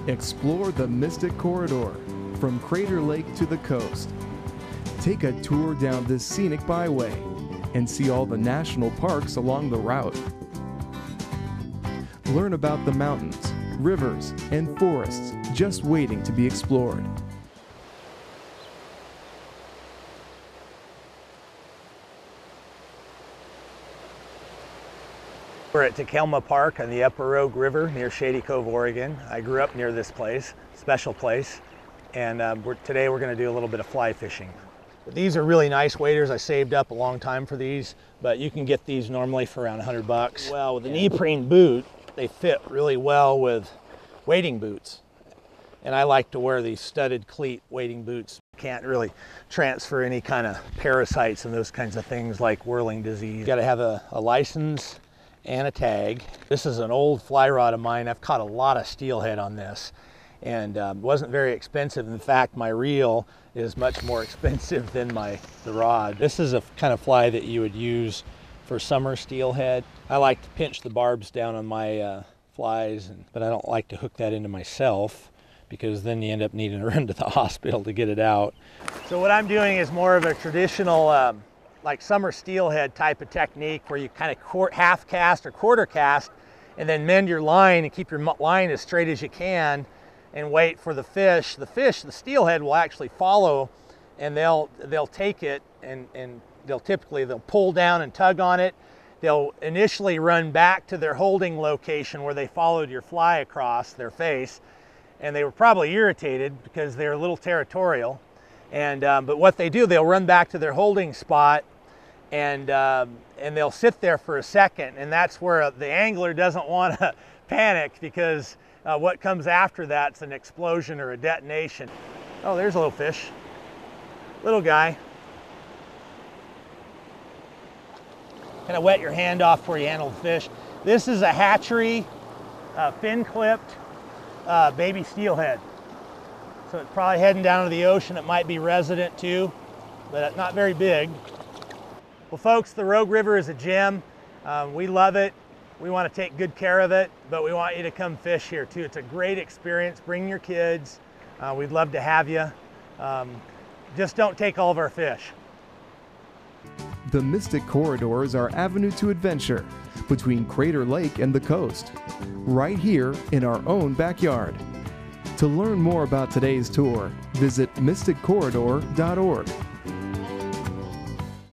Explore the Mystic Corridor from Crater Lake to the coast. Take a tour down this scenic byway and see all the national parks along the route. Learn about the mountains, rivers, and forests just waiting to be explored. We're at Takelma Park on the Upper Rogue River near Shady Cove, Oregon. I grew up near this place, special place, and today we're going to do a little bit of fly fishing. These are really nice waders. I saved up a long time for these, but you can get these normally for around 100 bucks. Well, with a neoprene boot, they fit really well with wading boots. And I like to wear these studded cleat wading boots. Can't really transfer any kind of parasites and those kinds of things like whirling disease. You got to have a license and a tag. This is an old fly rod of mine. I've caught a lot of steelhead on this, and wasn't very expensive. In fact, my reel is much more expensive than the rod. This is a kind of fly that you would use for summer steelhead. I like to pinch the barbs down on my flies, but I don't like to hook that into myself, because then you end up needing to run to the hospital to get it out. So what I'm doing is more of a traditional like summer steelhead type of technique, where you kind of half cast or quarter cast and then mend your line and keep your line as straight as you can and wait for the fish. The steelhead will actually follow, and they'll take it, and they'll pull down and tug on it. They'll initially run back to their holding location where they followed your fly across their face, and they were probably irritated because they're a little territorial. But what they do, they'll run back to their holding spot, and they'll sit there for a second, and that's where the angler doesn't want to panic, because what comes after that's an explosion or a detonation. Oh, there's a little fish, little guy. Kind of wet your hand off before you handle the fish. This is a hatchery, fin-clipped baby steelhead. So it's probably heading down to the ocean. It might be resident too, but not very big. Well, folks, the Rogue River is a gem. We love it. We want to take good care of it, but we want you to come fish here too. It's a great experience. Bring your kids. We'd love to have you. Just don't take all of our fish. The Mystic Corridor is our avenue to adventure between Crater Lake and the coast, right here in our own backyard. To learn more about today's tour, visit mysticcorridor.org.